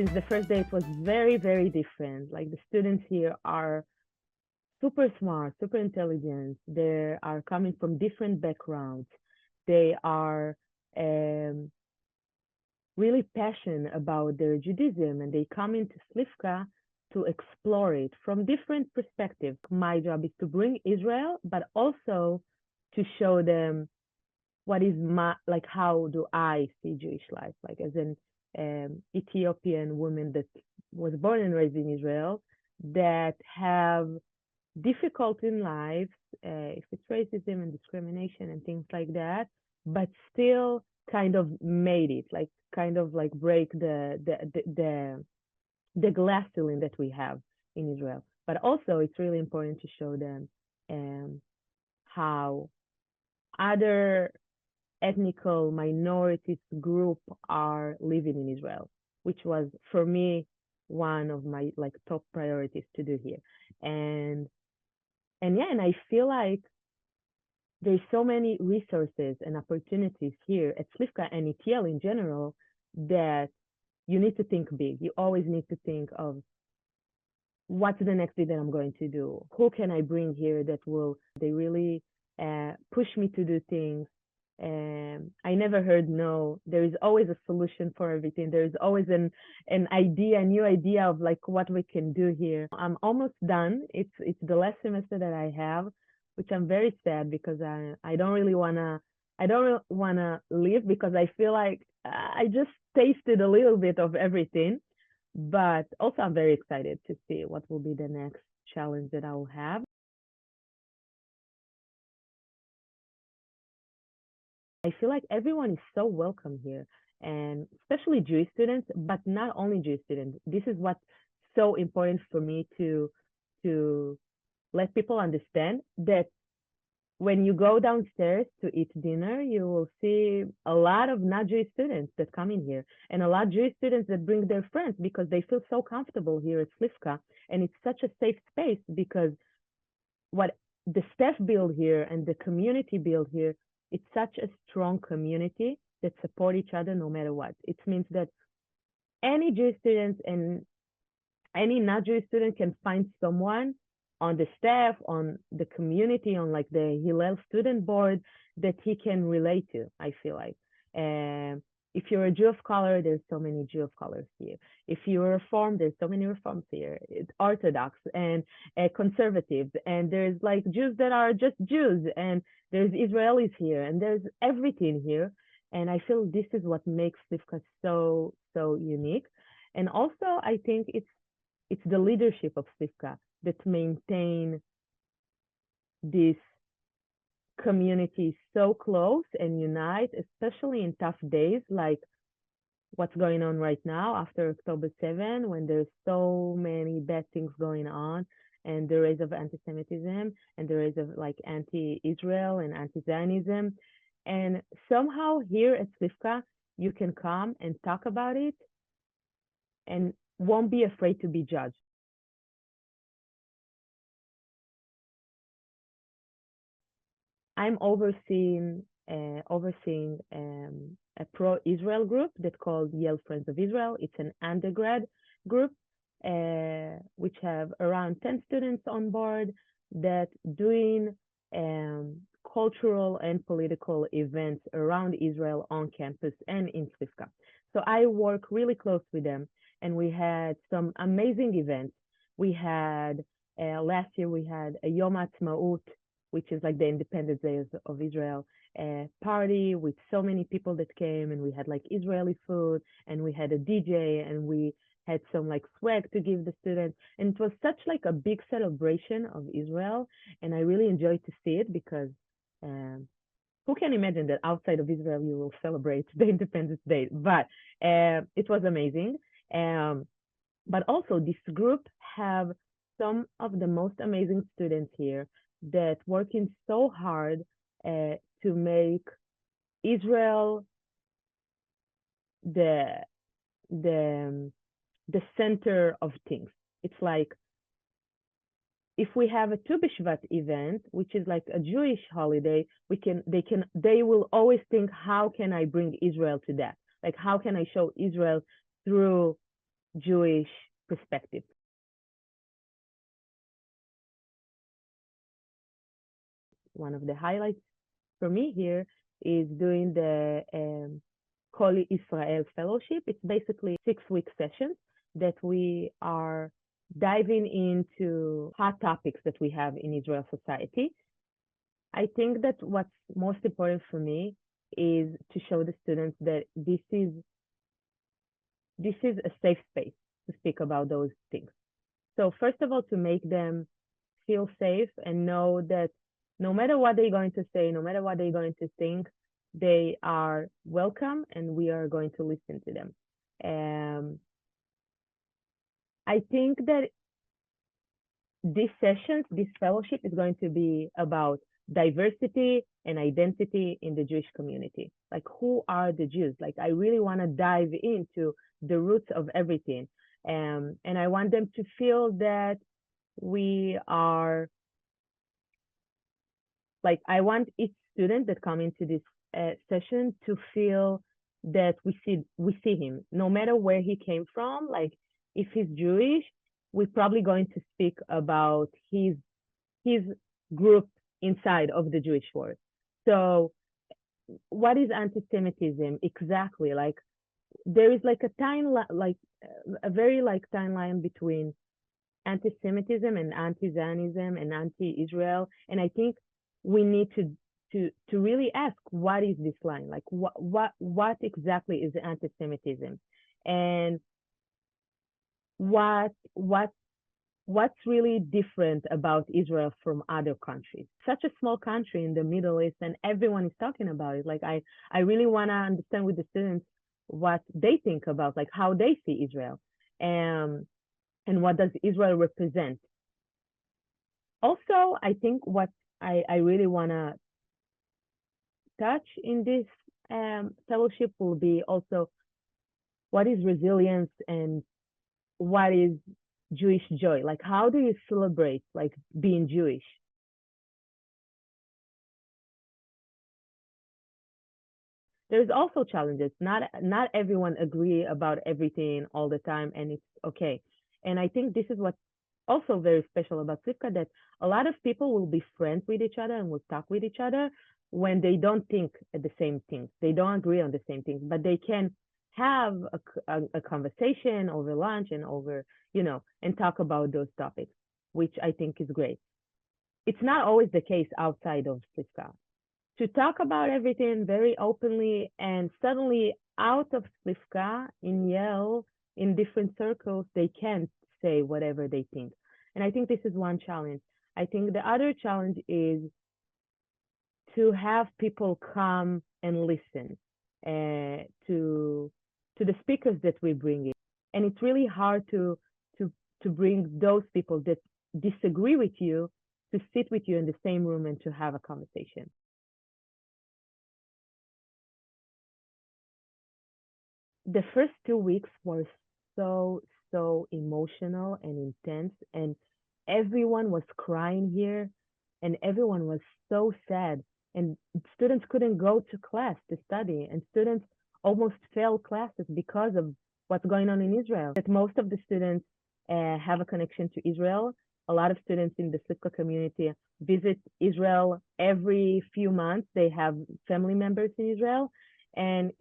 since the first day, it was very, very different. Like the students here are super smart, super intelligent. They are coming from different backgrounds. They are um, really passionate about their Judaism, and they come into Slifka to explore it from different perspectives. My job is to bring Israel, but also to show them what is my, like, how do I see Jewish life, like as an Ethiopian woman that was born and raised in Israel, that have difficult in life, if it's racism and discrimination and things like that, but still kind of made it, like kind of like break the glass ceiling that we have in Israel. But also, it's really important to show them how other ethnical minorities group are living in Israel, which was for me one of my like top priorities to do here. And yeah, and I feel like there's so many resources and opportunities here at Slifka and at Yale in general that you need to think big. You always need to think of what's the next thing that I'm going to do? Who can I bring here that will, they really push me to do things. I never heard no. There is always a solution for everything. There is always an idea, a new idea of like what we can do here. I'm almost done. It's the last semester that I have, which I'm very sad because I don't really wanna leave because I feel like I just tasted a little bit of everything. But also I'm very excited to see what will be the next challenge that I will have. I feel like everyone is so welcome here, and especially Jewish students, but not only Jewish students. This is what's so important for me to let people understand that when you go downstairs to eat dinner, you will see a lot of not Jewish students that come in here, and a lot of Jewish students that bring their friends because they feel so comfortable here at Slifka, and it's such a safe space because what the staff build here and the community build here, it's such a strong community that support each other no matter what. It means that any Jewish students and any not Jewish student can find someone on the staff, on the community, on like the Hillel student board that he can relate to, I feel like. If you're a Jew of color, there's so many Jew of colors here. If you're Reformed, there's so many Reforms here. It's Orthodox and conservatives, and there's like Jews that are just Jews, and there's Israelis here, and there's everything here. And I feel this is what makes Slifka so unique. And also, I think it's the leadership of Slifka that maintain this community so close and unite, especially in tough days like what's going on right now after October 7, when there's so many bad things going on, and the rise of anti-Semitism and the rise of like anti-Israel and anti-Zionism. And somehow here at Slifka, you can come and talk about it and won't be afraid to be judged. I'm overseeing a pro-Israel group that's called Yale Friends of Israel. It's an undergrad group which have around 10 students on board that doing cultural and political events around Israel on campus and in Slifka. So I work really close with them, and we had some amazing events. We had last year we had a Yom Ha'atzmaut, which is like the Independence Day of Israel, party with so many people that came, and we had like Israeli food, and we had a DJ, and we had some like swag to give the students, and it was such like a big celebration of Israel, and I really enjoyed to see it because who can imagine that outside of Israel you will celebrate the Independence Day? But it was amazing. But also this group have some of the most amazing students here that working so hard to make Israel the the the center of things. It's like if we have a Tu B'Shvat event, which is like a Jewish holiday, they will always think, how can I bring Israel to that? Like, how can I show Israel through Jewish perspective. One of the highlights for me here is doing the Kol Israel Fellowship. It's basically 6-week sessions that we are diving into hot topics that we have in Israel society. I think that what's most important for me is to show the students that this is a safe space to speak about those things. So first of all, to make them feel safe and know that no matter what they're going to say, no matter what they're going to think, they are welcome and we are going to listen to them. I think that this session, this fellowship is going to be about diversity and identity in the Jewish community. Like, who are the Jews? Like, I really want to dive into the roots of everything. And I want them to feel that we are, like, I want each student that come into this session to feel that we see him, no matter where he came from. Like, if he's Jewish, we're probably going to speak about his group inside of the Jewish world. So what is anti-Semitism exactly? Like, there is like a very like timeline between anti-Semitism and anti-Zionism and anti-Israel. And I think we need to really ask, what is this line? Like, what exactly is anti-Semitism, and what's really different about Israel from other countries? Such a small country in the Middle East, and everyone is talking about it. Like, I really want to understand with the students what they think about, like, how they see Israel, and what does Israel represent. Also, I think what I really want to touch in this fellowship will be also what is resilience and what is Jewish joy. Like, how do you celebrate like being Jewish? There's also challenges. Not everyone agree about everything all the time, and it's okay. And I think this is what also very special about Slifka, that a lot of people will be friends with each other and will talk with each other when they don't think the same things. They don't agree on the same things, but they can have a conversation over lunch and over, and talk about those topics, which I think is great. It's not always the case outside of Slifka. To talk about everything very openly, and suddenly out of Slifka in Yale, in different circles, they can't say whatever they think. And I think this is one challenge. I think the other challenge is to have people come and listen to the speakers that we bring in. And it's really hard to bring those people that disagree with you to sit with you in the same room and to have a conversation. The first 2 weeks were so emotional and intense, and everyone was crying here, and everyone was so sad, and students couldn't go to class to study, and students almost failed classes because of what's going on in Israel. That most of the students have a connection to Israel. A lot of students in the Slifka community visit Israel every few months. They have family members in Israel, and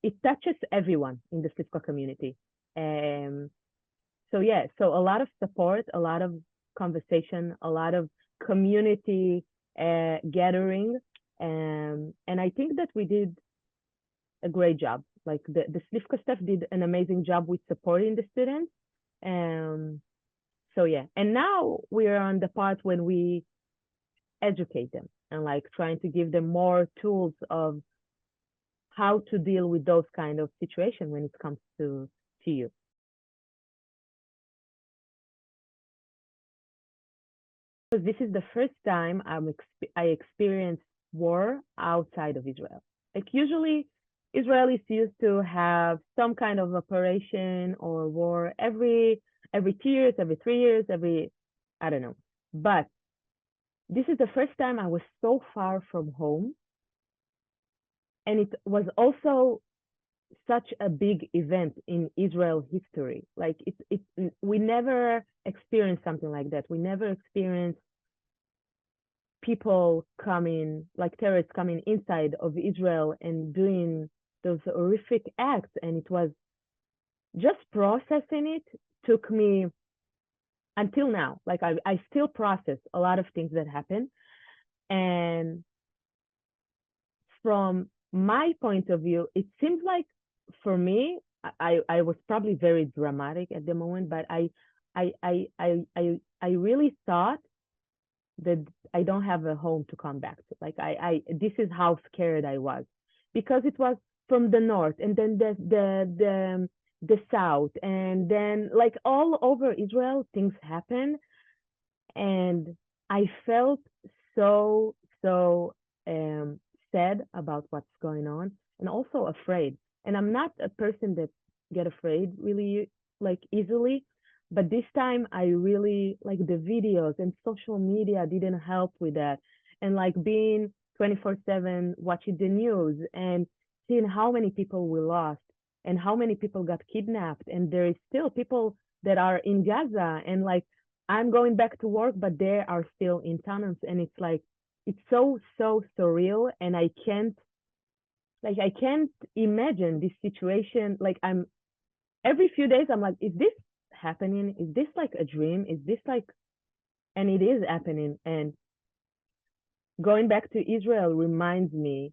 it touches everyone in the Slifka community. So yeah, so a lot of support, a lot of conversation, a lot of community gathering, and I think that we did a great job. Like, the Slifka staff did an amazing job with supporting the students. So yeah, and now we are on the part when we educate them and like trying to give them more tools of how to deal with those kind of situations when it comes to you. Because this is the first time I experienced war outside of Israel. Like, usually Israelis used to have some kind of operation or war every 2 years, every 3 years, I don't know. But this is the first time I was so far from home, and it was also such a big event in Israel history. Like we never experienced something like that. We never experienced people coming, like terrorists coming inside of Israel and doing those horrific acts. And it was just processing it took me until now. Like I still process a lot of things that happen. And from my point of view, it seems like for me, I was probably very dramatic at the moment, but I really thought that I don't have a home to come back to. Like this is how scared I was, because it was from the north and then the south, and then like all over Israel things happen, and I felt so so um sad about what's going on, and also afraid. And I'm not a person that get afraid really like easily, but this time I really like the videos, and social media didn't help with that, and like being 24/7 watching the news and seeing how many people we lost and how many people got kidnapped, and there is still people that are in Gaza, and like I'm going back to work, but they are still in tunnels. And it's like, it's so, so surreal. And I can't imagine this situation. Like, every few days, I'm like, is this happening? Is this like a dream? Is this like, and it is happening. And going back to Israel reminds me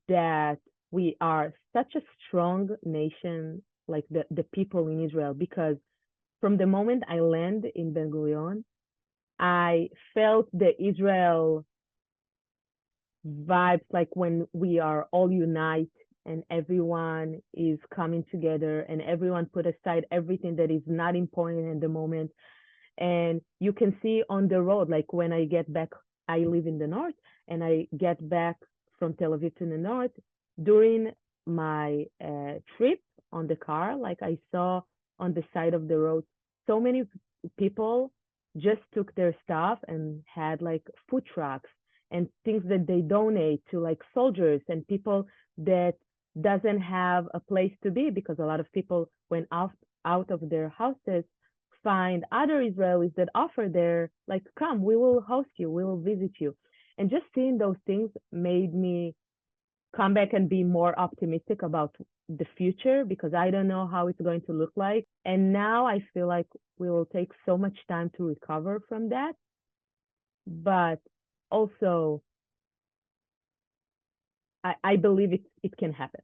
that we are such a strong nation, like the people in Israel, because from the moment I land in Ben Gurion, I felt the Israel vibes, like when we are all unite and everyone is coming together and everyone put aside everything that is not important in the moment. And you can see on the road, like when I get back, I live in the north, and I get back from Tel Aviv to the north during my trip on the car, like I saw on the side of the road so many people just took their stuff and had like food trucks and things that they donate to like soldiers and people that doesn't have a place to be, because a lot of people went out of their houses, find other Israelis that offer their, like, come, we will host you, we will visit you. And just seeing those things made me come back and be more optimistic about the future, because I don't know how it's going to look like. And now I feel like we will take so much time to recover from that. But also, I believe it can happen.